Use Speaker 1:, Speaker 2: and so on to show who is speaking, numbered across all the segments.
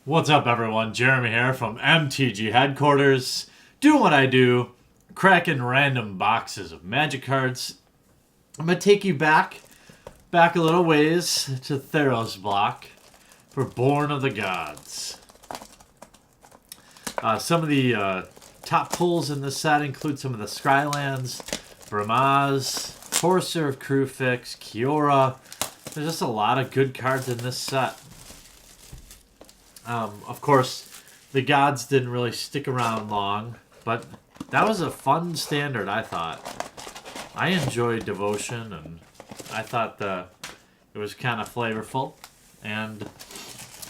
Speaker 1: What's up, everyone? Jeremy here from MTG headquarters, doing what I do, cracking random boxes of Magic cards. I'm gonna take you back a little ways to Theros block for Born of the Gods. Some of the top pulls in this set include some of the Skylands, Bramaz, Forcer of Crewfix, Kiora. There's just a lot of good cards in this set. Of course, the gods didn't really stick around long, but that was a fun standard, I thought. I enjoyed Devotion, and I thought it was kind of flavorful, and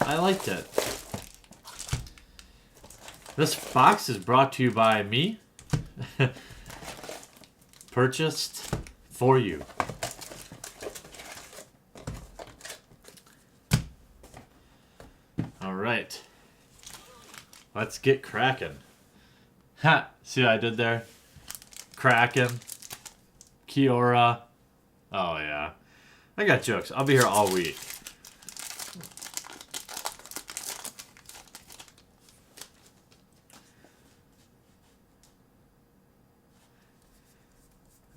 Speaker 1: I liked it. This box is brought to you by me. Purchased for you. Alright. Let's get cracking. Ha! See what I did there? Kraken. Kiora. Oh, yeah. I got jokes. I'll be here all week.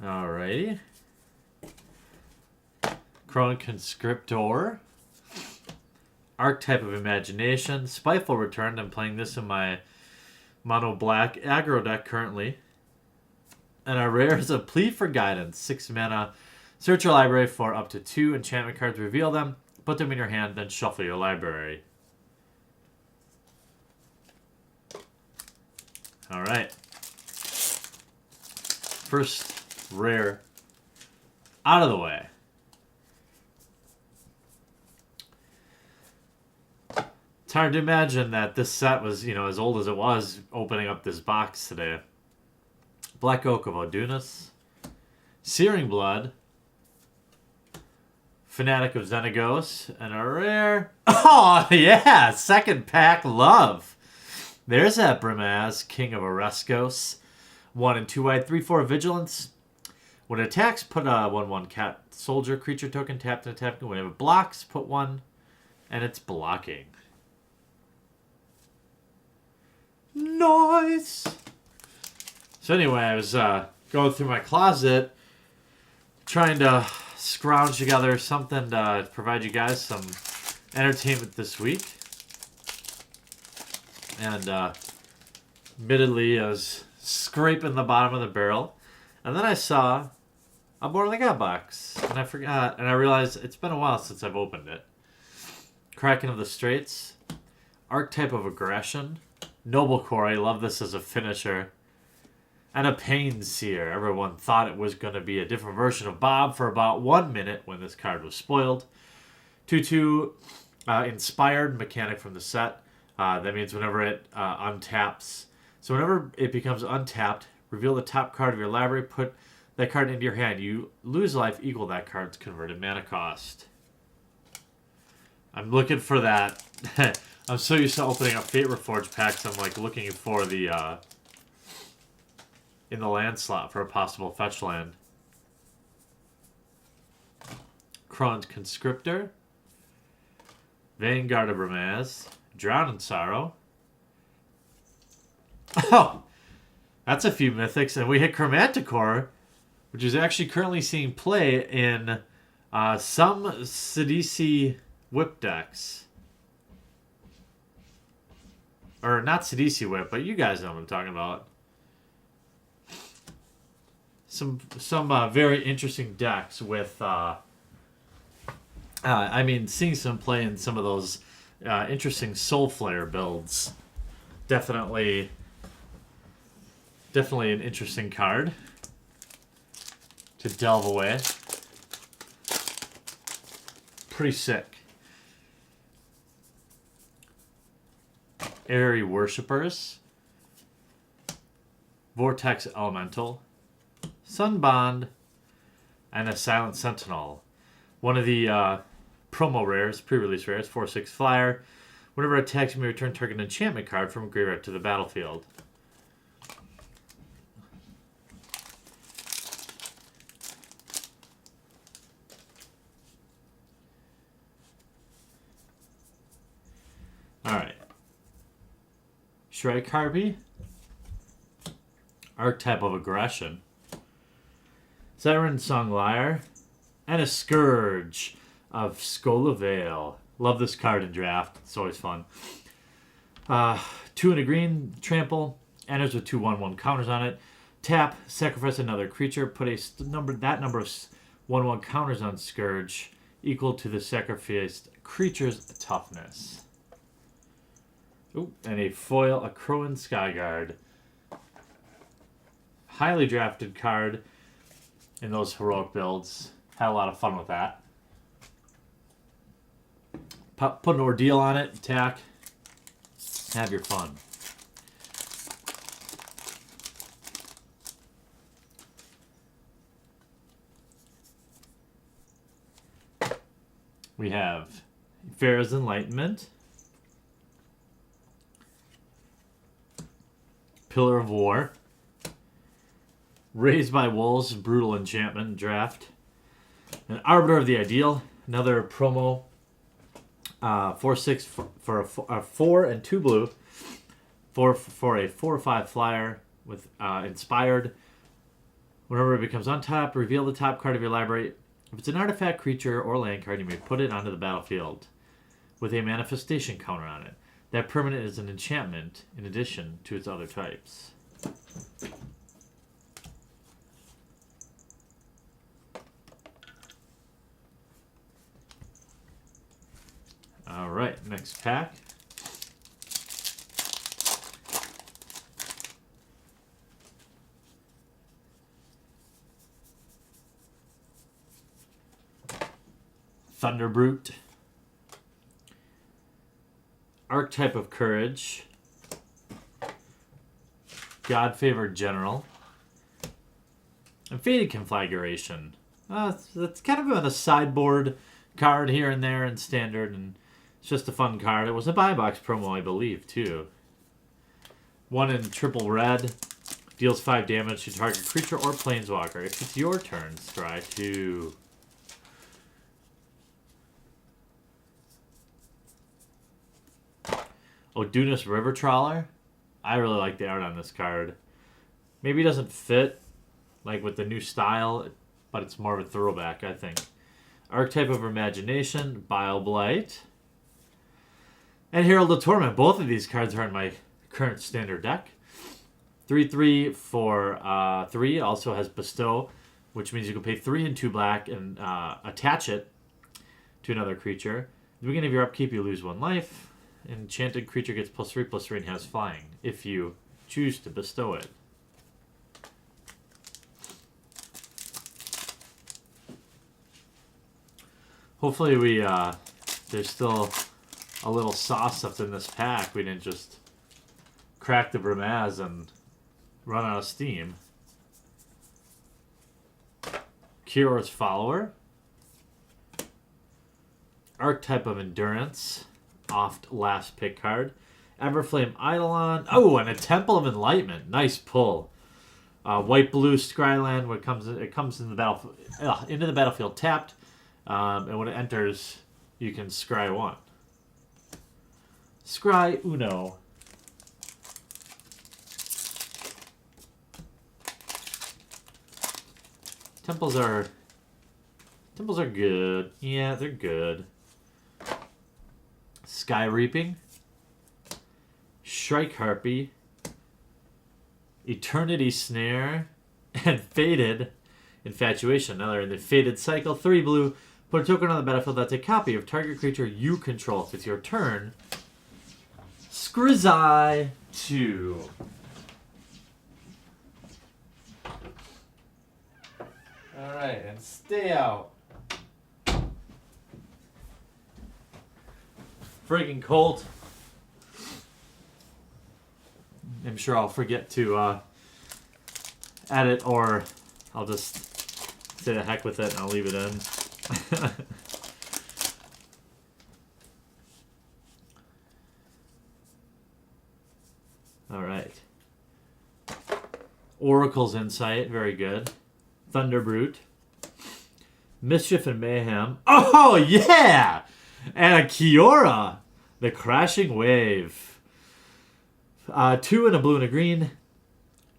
Speaker 1: Alrighty. Chron Conscriptor. Archetype of Imagination. Spiteful Return. I'm playing this in my mono black aggro deck currently. And our rare is a Plea for Guidance. 6 mana. Search your library for up to 2 enchantment cards. Reveal them. Put them in your hand. Then shuffle your library. Alright. First rare out of the way. It's hard to imagine that this set was, as old as it was opening up this box today. Black Oak of Odunis. Searing Blood. Fanatic of Xenagos. And a rare... Oh, yeah! Second pack Love. There's that Bramaz, King of Oreskos. 1 and 2 white, 3/4 Vigilance. When it attacks, put a 1/1 cat soldier creature token tapped and attacked. When it blocks, put 1, and it's blocking. Nice! So anyway, I was going through my closet, trying to scrounge together something to provide you guys some entertainment this week. And admittedly, I was scraping the bottom of the barrel. And then I saw a Born of the God box. And I forgot. And I realized it's been a while since I've opened it. Kraken of the Straits. Archetype of Aggression. Noble Core. I love this as a finisher. And a Pain Seer. Everyone thought it was going to be a different version of Bob for about 1 minute when this card was spoiled. 2/2 inspired mechanic from the set. That means whenever it untaps. So whenever it becomes untapped, reveal the top card of your library, put that card into your hand. You lose life equal that card's converted mana cost. I'm looking for that. I'm so used to opening up Fate Reforged packs, I'm like looking for the in the land slot for a possible fetch land. Chron's Conscriptor. Vanguard of Bramaz. Drown in Sorrow. Oh! That's a few mythics. And we hit Chromanticore, which is actually currently seeing play in some Sidisi Whip decks. Or not Sidisi Whip, but you guys know what I'm talking about. Some very interesting decks with... seeing some play in some of those interesting Soul Flare builds. Definitely an interesting card to delve away. Pretty sick. Airy Worshippers. Vortex Elemental. Sunbond. And a Silent Sentinel. One of the promo rares, pre-release rares, 4/6 flyer. Whenever it attacks, you may return target enchantment card from graveyard to the battlefield. Alright. Shrike Harpy. Archetype of Aggression. Siren Song Lyre. And a Scourge of Skolavale. Love this card in draft. It's always fun. 2 and a green, trample. Enters with 2/1/1 counters on it. Tap, sacrifice another creature. Put that number of 1/1 counters on Scourge equal to the sacrificed creature's toughness. Ooh, and a foil, a Crowan Skyguard. Highly drafted card in those heroic builds. Had a lot of fun with that. Put an ordeal on it, attack. Have your fun. We have Farah's Enlightenment. Pillar of War. Raised by Wolves, Brutal Enchantment Draft. An Arbiter of the Ideal. Another promo. 4/6 for a 4 and 2 blue. For a 4/5 flyer with Inspired. Whenever it becomes untapped, reveal the top card of your library. If it's an artifact, creature, or land card, you may put it onto the battlefield with a manifestation counter on it. That permanent is an enchantment in addition to its other types. All right, next pack. Thunderbrute. Archetype of Courage. God-Favored General. And Faded Conflagration. That's kind of a sideboard card here and there in Standard, and it's just a fun card. It was a buy box promo, I believe, too. 1 in triple red. Deals 5 damage to target creature or planeswalker. If it's your turn, scry 2. Odunis River Trawler. I really like the art on this card. Maybe it doesn't fit like with the new style, but it's more of a throwback, I think. Archetype of Imagination, Bile Blight, and Herald of Torment. Both of these cards are in my current Standard deck. 3/3 for 3. Also has Bestow, which means you can pay 3 and 2 black and attach it to another creature. At the beginning of your upkeep, you lose 1 life. Enchanted creature gets +3/+3 and has flying if you choose to bestow it. Hopefully there's still a little sauce left in this pack. We didn't just crack the Bramaz and run out of steam. Kiora's Follower. Archetype of Endurance. Oft last pick card. Everflame Eidolon. Oh, and a Temple of Enlightenment. Nice pull. White blue Scryland. When it comes in the into the battlefield tapped, and when it enters, you can scry 1. Scry uno. Temples are good. Yeah, they're good. Sky Reaping, Shrike Harpy, Eternity Snare, and Faded Infatuation. Now they're in the Faded cycle. 3 blue. Put a token on the battlefield that's a copy of target creature you control. If it's your turn, Scry 2. Alright, and stay out. Friggin' cold. I'm sure I'll forget to add it, or I'll just say the heck with it and I'll leave it in. Alright. Oracle's Insight, very good. Thunderbrute. Mischief and Mayhem. Oh, yeah! And a Kiora, the Crashing Wave. 2 and a blue and a green.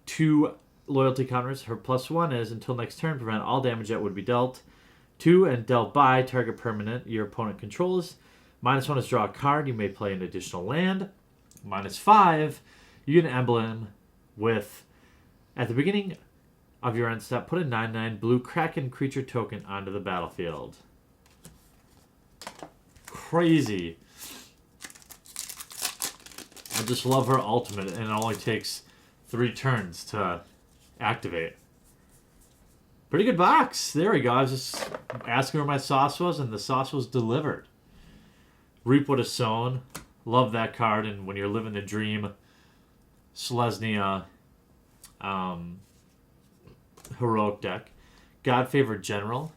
Speaker 1: 2 loyalty counters. Her +1 is until next turn, prevent all damage that would be dealt. 2 and dealt by target permanent your opponent controls. -1 is draw a card. You may play an additional land. -5, you get an emblem with, at the beginning of your end step, put a 9/9 blue Kraken creature token onto the battlefield. Crazy. I just love her ultimate, and it only takes 3 turns to activate. Pretty good box. There we go. I was just asking where my sauce was, and the sauce was delivered. Reap What Is Sown. Love that card, and when you're living the dream, Selesnya heroic deck. God-Favored General.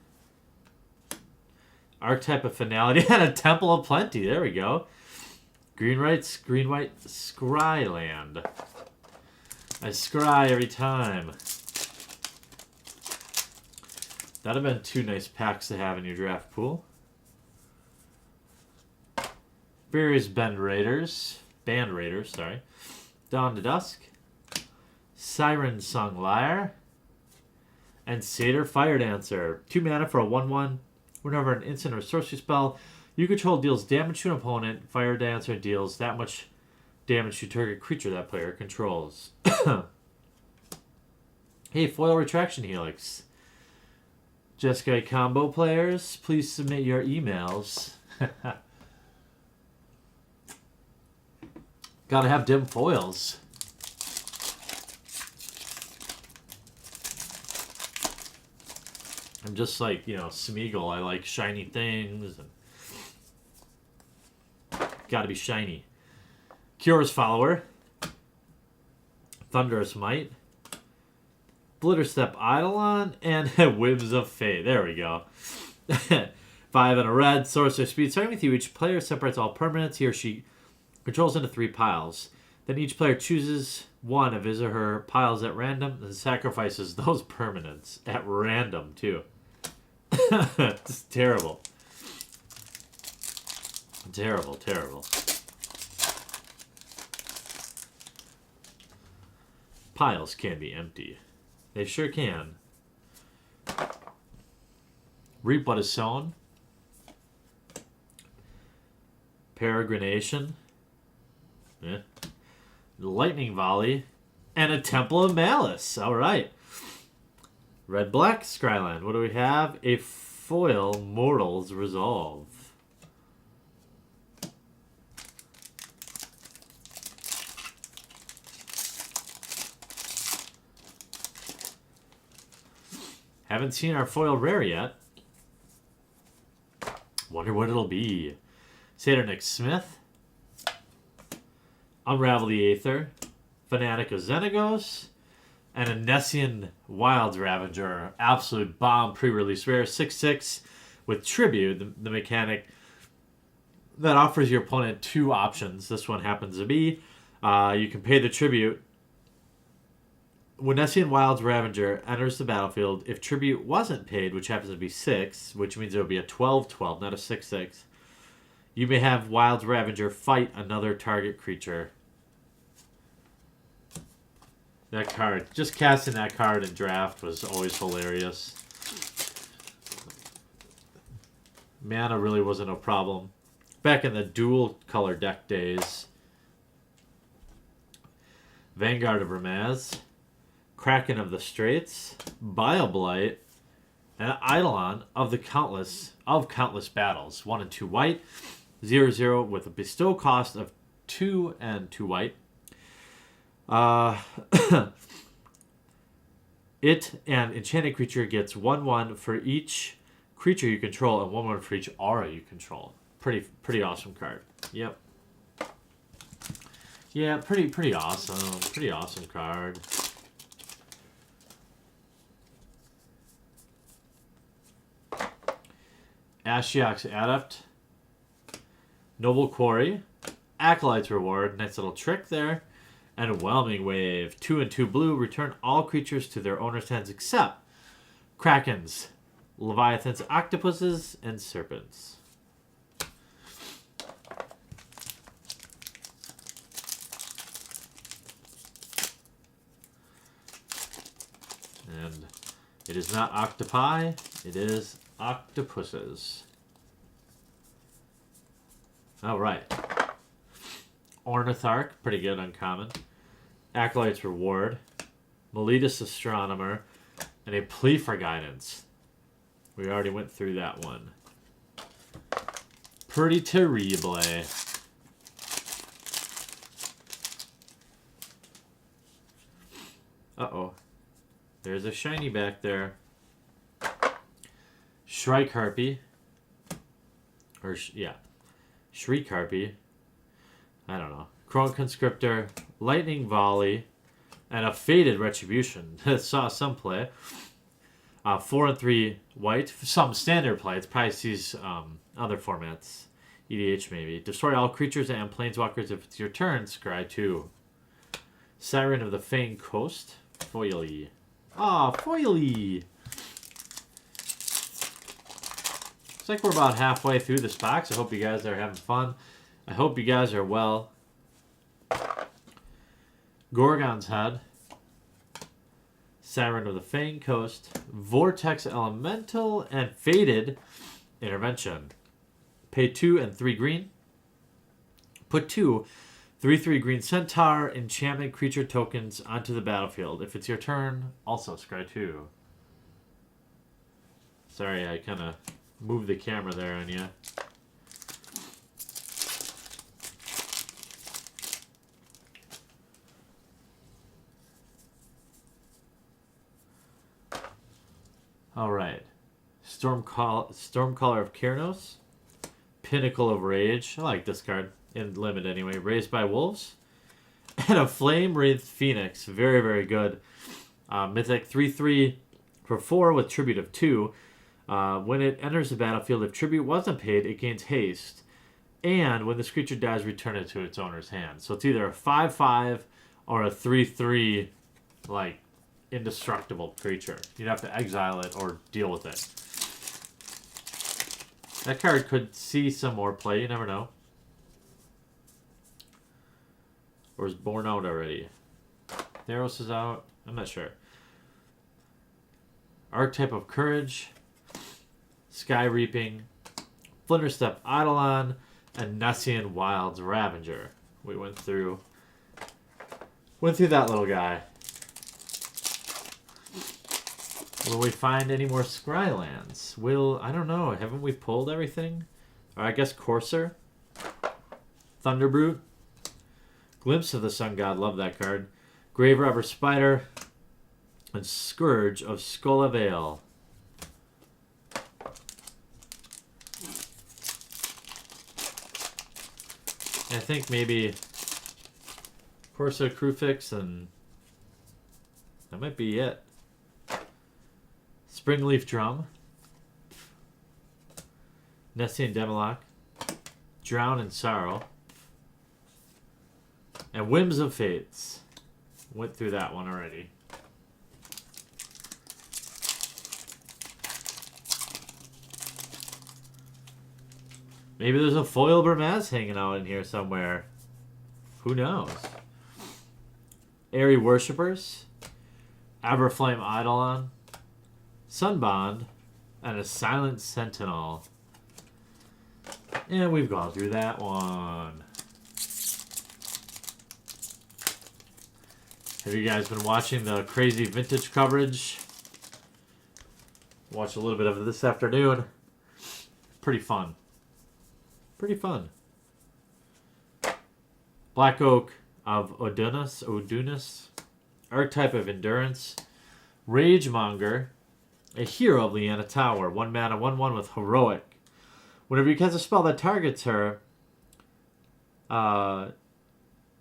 Speaker 1: Archetype of Finality and a Temple of Plenty. There we go. Green-white Scryland. I scry every time. That'd have been 2 nice packs to have in your draft pool. Various Band Raiders, sorry. Dawn to Dusk. Siren Song Lyre. And Satyr Fire Dancer. 2 mana for a 1/1. Whenever an instant or sorcery spell you control deals damage to an opponent, Fire Dancer deals that much damage to target creature that player controls. Hey, Foil Retraction Helix. Jeskai combo players, please submit your emails. Gotta have dim foils. I'm just like, Smeagol. I like shiny things. And gotta be shiny. Kiora's Follower. Thunderous Might. Blitterstep Eidolon. And Whims of Fate. There we go. 5 and a red. Sorcerer Speed. Starting with you, each player separates all permanents he or she controls into 3 piles. Then each player chooses one of his or her piles at random and sacrifices those permanents at random, too. It's terrible. Terrible, terrible. Piles can be empty. They sure can. Reap What Is Sown. Peregrination. Yeah. Lightning Volley. And a Temple of Malice. Alright. Red-black Scryland. What do we have? A foil Mortal's Resolve. Haven't seen our foil rare yet. Wonder what it'll be. Saturnic Smith. Unravel the Aether. Fanatic of Xenagos. And a Nessian Wilds Ravager. Absolute bomb pre-release rare. 6/6 with Tribute, the mechanic that offers your opponent 2 options. This one happens to be you can pay the Tribute. When Nessian Wilds Ravager enters the battlefield, if Tribute wasn't paid, which happens to be 6, which means it would be a 12/12, not a 6/6, you may have Wilds Ravager fight another target creature. That card, just casting that card in draft was always hilarious. Mana really wasn't a problem. Back in the dual color deck days. Vanguard of Ramaz. Kraken of the Straits. Bioblight. And Eidolon of the Countless Battles. 1 and 2 white. 0/0 with a bestow cost of 2 and 2 white. It and enchanted creature gets 1/1 for each creature you control and 1/1 for each aura you control. Pretty awesome card. Yep. Yeah, pretty awesome. Pretty awesome card. Ashiok's Adept. Noble Quarry. Acolyte's Reward. Nice little trick there. And Whelming Wave. 2 and 2 blue. Return all creatures to their owner's hands except Krakens, Leviathans, Octopuses, and Serpents. And it is not octopi, it is octopuses. Alright. Ornitharch, pretty good, uncommon. Acolyte's Reward. Meletus Astronomer. And a Plea for Guidance. We already went through that one. Pretty terrible. Uh-oh. There's a shiny back there. Shrike Harpy. Or, yeah. Shriek Harpy. I don't know. Chrome Conscriptor. Lightning Volley. And a Faded Retribution. Saw some play. 4 and 3 white. Some standard play. It's probably sees other formats. EDH maybe. Destroy all creatures and planeswalkers if it's your turn. Scry 2. Siren of the Fang Coast. Foily. Ah, foily! Looks like we're about halfway through this box. I hope you guys are having fun. I hope you guys are well. Gorgon's Head. Siren of the Fang Coast. Vortex Elemental and Faded Intervention. Pay 2 and 3 green. Put 2 3/3 green centaur enchantment creature tokens onto the battlefield. If it's your turn, also scry 2. Sorry, I kind of moved the camera there on you. All right. Stormcaller of Keranos. Pinnacle of Rage. I like this card. In limit anyway. Raised by Wolves. And a Flame Wraith Phoenix. Very, very good. Mythic 3/3 for 4 with Tribute of 2. When it enters the battlefield, if Tribute wasn't paid, it gains haste. And when this creature dies, return it to its owner's hand. So it's either a 5/5 or a 3/3, like, indestructible creature. You'd have to exile it or deal with it. That card could see some more play. You never know. Or is born out already. Theros is out. I'm not sure. Archetype of Courage. Sky Reaping. Flinterstep Eidolon. And Nessian Wilds Ravager. We went through that little guy. Will we find any more Scrylands? I don't know. Haven't we pulled everything? Or I guess Courser. Thunderbrute. Glimpse of the Sun God. Love that card. Grave Robber Spider. And Scourge of Skolavale. I think maybe Corso Crufix, and that might be it. Springleaf Drum. Nessian Demolock. Drown in Sorrow. And Whims of Fates. Went through that one already. Maybe there's a foil Burmaz hanging out in here somewhere. Who knows? Airy Worshippers. Everflame Eidolon. Sunbond. And a Silent Sentinel. And we've gone through that one. Have you guys been watching the crazy vintage coverage? Watched a little bit of it this afternoon. Pretty fun. Pretty fun. Black Oak of Odunus. Archetype of Endurance. Ragemonger. A hero of Leanna Tower. 1 mana, 1/1 with Heroic. Whenever you cast a spell that targets her,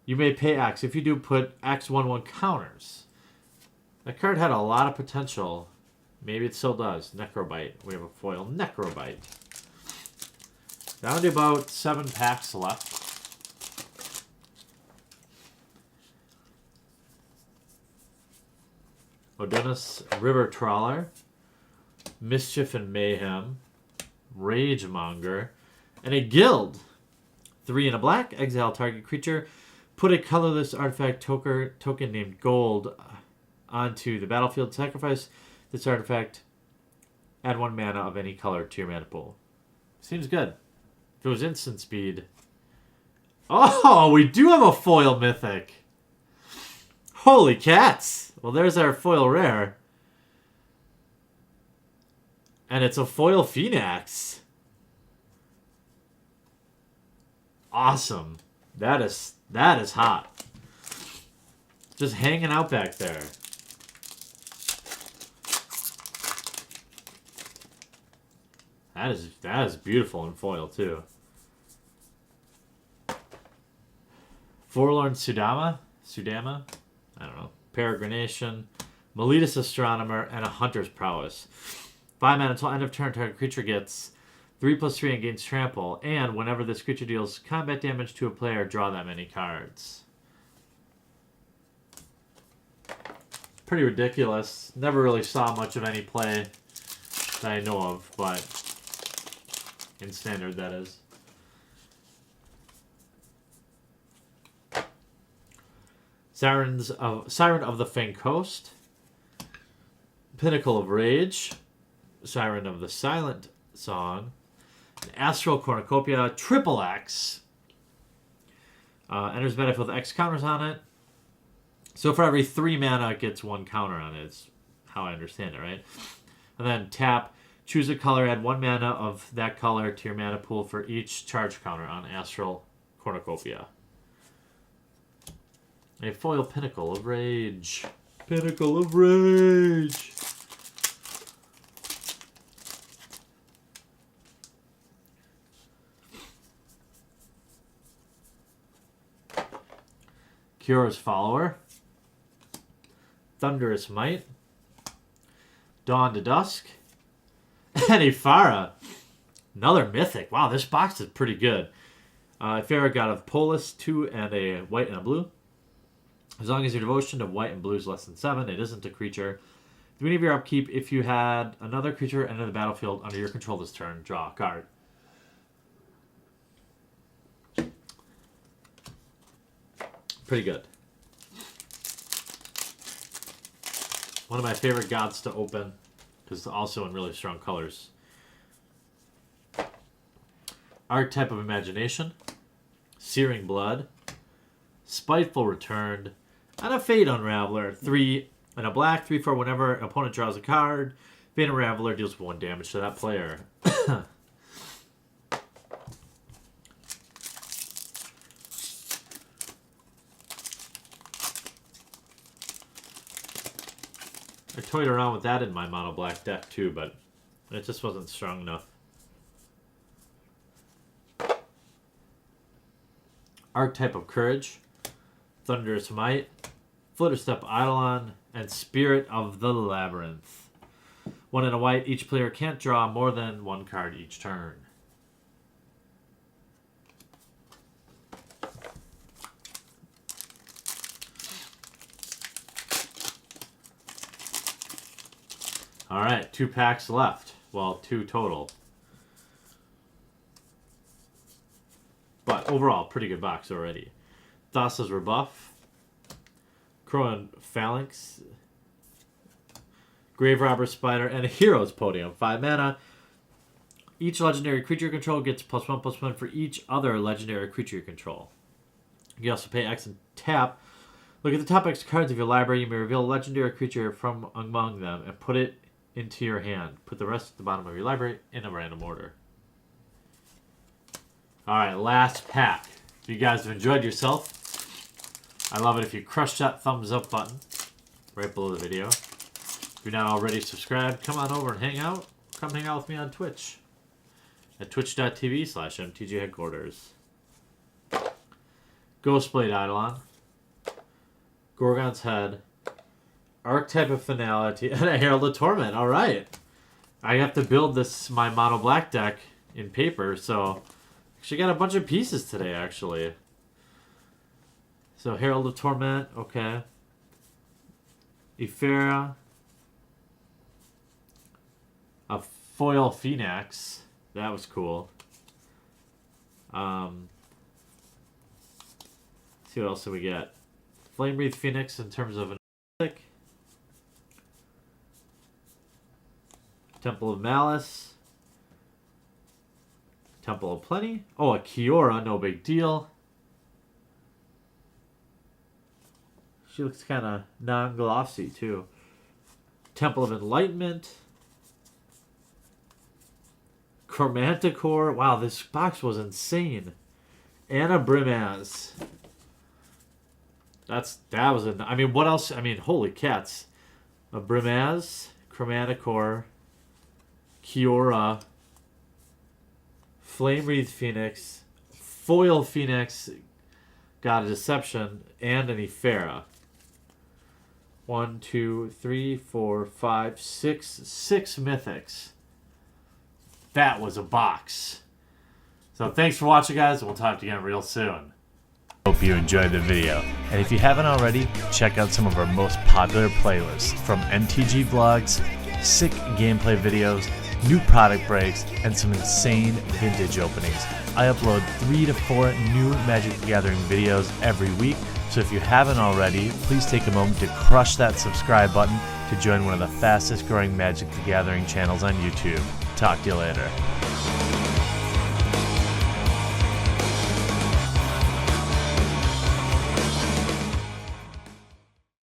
Speaker 1: you may pay X. If you do, put X 1/1 counters. That card had a lot of potential. Maybe it still does. Necrobite. We have a foil Necrobite. Down to about 7 packs left. Odunus River Trawler. Mischief and Mayhem. Ragemonger. And a Guild. 3 and a black. Exile target creature. Put a colorless artifact token named Gold onto the battlefield. Sacrifice this artifact. Add 1 mana of any color to your mana pool. Seems good. If it was instant speed. Oh, we do have a foil mythic. Holy cats. Well, there's our foil rare. And it's a foil Phoenix. Awesome. That is hot. Just hanging out back there. That is beautiful in foil too. Forlorn Sudama? I don't know. Peregrination, Meletus Astronomer, and a Hunter's Prowess. 5 mana until end of turn, target creature gets 3/3 and gains trample, and whenever this creature deals combat damage to a player, draw that many cards. Pretty ridiculous. Never really saw much of any play that I know of, but in standard, that is. Siren of the Fang Coast, Pinnacle of Rage, Siren of the Silent Song, Astral Cornucopia, Triple X. Enters battlefield with X counters on it. So for every 3 mana, it gets 1 counter on it. Is how I understand it, right? And then tap, choose a color, add 1 mana of that color to your mana pool for each charge counter on Astral Cornucopia. A foil Pinnacle of Rage. Pinnacle of Rage. Kiora's Follower. Thunderous Might. Dawn to Dusk. And Ifara. Another Mythic. Wow, this box is pretty good. Ifara, God of Polis, 2 and a white and a blue. As long as your devotion of white and blue is less than 7, it isn't a creature. At the beginning of your upkeep, if you had another creature enter the battlefield under your control this turn, draw a card. Pretty good. One of my favorite gods to open, because also in really strong colors. Archetype of Imagination, Searing Blood, Spiteful Return, and a Fate Unraveler. 3 and a black, 3/4 whenever an opponent draws a card. Fate Unraveler deals 1 damage to that player. I toyed around with that in my mono black deck too, but it just wasn't strong enough. Archetype of Courage, Thunderous Might, Flitterstep Eidolon, and Spirit of the Labyrinth. 1 and a white, each player can't draw more than 1 card each turn. Alright, 2 packs left. Well, 2 total. But overall, pretty good box already. Thassa's Rebuff, Crowan Phalanx, Grave Robber Spider, and a Hero's Podium. 5 mana. Each legendary creature you control gets +1/+1 for each other legendary creature you control. You can also pay X and tap. Look at the top X cards of your library. You may reveal a legendary creature from among them and put it into your hand. Put the rest at the bottom of your library in a random order. Alright, last pack. If you guys have enjoyed yourself, I love it if you crush that thumbs up button right below the video. If you're not already subscribed, come on over and hang out. Come hang out with me on Twitch at twitch.tv/MTG Headquarters. Ghostblade Eidolon, Gorgon's Head, Archetype of Finality, and a Herald of Torment. Alright. I have to build this, my mono black deck, in paper, so actually got a bunch of pieces today, actually. So, Herald of Torment, okay. Ifera. A foil Phoenix. That was cool. See what else do we get. Flame Wreath Phoenix in terms of an Mythic. Temple of Malice. Temple of Plenty. Oh, a Kiora, no big deal. She looks kind of non-glossy, too. Temple of Enlightenment. Chromanticore. Wow, this box was insane. Anna Brimaz. That was I mean, what else? I mean, holy cats. A Brimaz, Chromanticore, Kiora, Flame Wreath Phoenix, Foil Phoenix, God of Deception, and an Ephera. 1, 2, 3, 4, 5, 6. 6 mythics. That was a box. So thanks for watching, guys, and we'll talk to you again real soon.
Speaker 2: Hope you enjoyed the video, and if you haven't already, check out some of our most popular playlists from MTG vlogs, sick gameplay videos, new product breaks, and some insane vintage openings. I upload 3 to 4 new Magic the Gathering videos every week, so if you haven't already, please take a moment to crush that subscribe button to join one of the fastest growing Magic the Gathering channels on YouTube. Talk to you later.